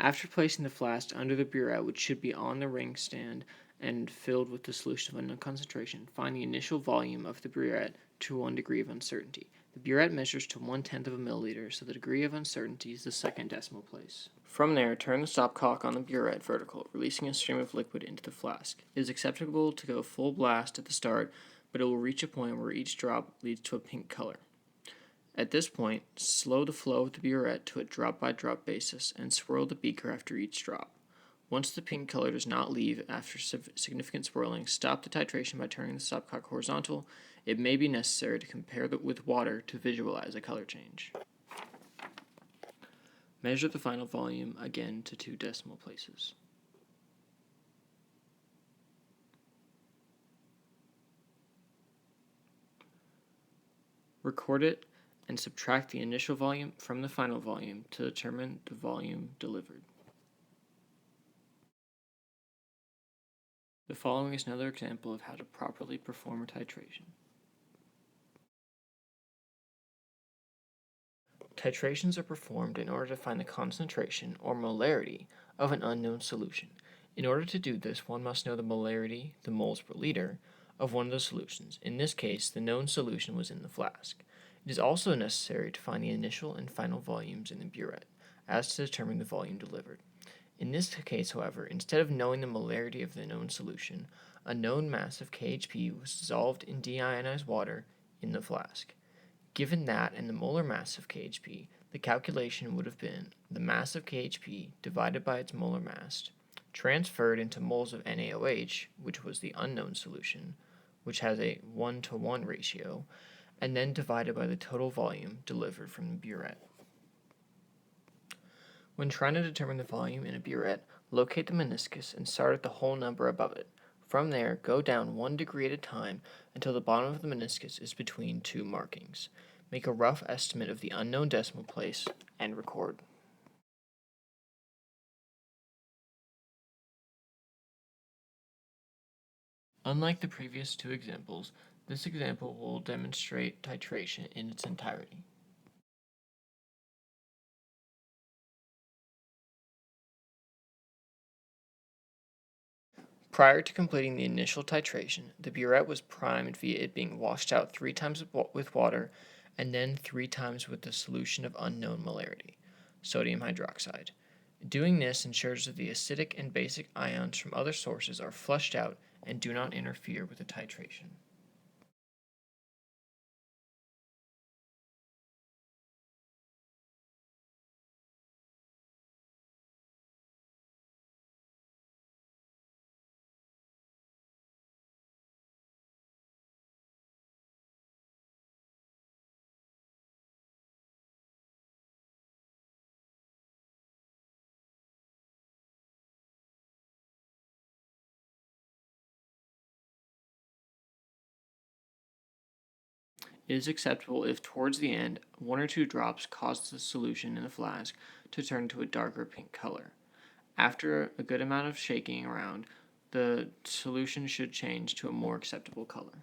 After placing the flask under the burette, which should be on the ring stand and filled with the solution of unknown concentration, find the initial volume of the burette to 1 degree of uncertainty. The burette measures to 1/10 of a milliliter, so the degree of uncertainty is the second decimal place. From there, turn the stopcock on the burette vertical, releasing a stream of liquid into the flask. It is acceptable to go full blast at the start, but it will reach a point where each drop leads to a pink color. At this point, slow the flow of the burette to a drop-by-drop basis and swirl the beaker after each drop. Once the pink color does not leave after significant swirling, stop the titration by turning the stopcock horizontal. It may be necessary to compare with water to visualize a color change. Measure the final volume again to 2 decimal places. Record it and subtract the initial volume from the final volume to determine the volume delivered. The following is another example of how to properly perform a titration. Titrations are performed in order to find the concentration or molarity of an unknown solution. In order to do this, one must know the molarity, the moles per liter, of one of the solutions. In this case, the known solution was in the flask. It is also necessary to find the initial and final volumes in the burette, as to determine the volume delivered. In this case, however, instead of knowing the molarity of the known solution, a known mass of KHP was dissolved in deionized water in the flask. Given that and the molar mass of KHP, the calculation would have been the mass of KHP divided by its molar mass, transferred into moles of NaOH, which was the unknown solution, which has a 1-to-1 ratio, and then divided by the total volume delivered from the burette. When trying to determine the volume in a burette, locate the meniscus and start at the whole number above it. From there, go down 1 degree at a time until the bottom of the meniscus is between 2 markings. Make a rough estimate of the unknown decimal place and record. Unlike the previous 2 examples, this example will demonstrate titration in its entirety. Prior to completing the initial titration, the burette was primed via it being washed out 3 times with water and then 3 times with the solution of unknown molarity, sodium hydroxide. Doing this ensures that the acidic and basic ions from other sources are flushed out and do not interfere with the titration. It is acceptable if towards the end 1 or 2 drops cause the solution in the flask to turn to a darker pink color. After a good amount of shaking around, the solution should change to a more acceptable color.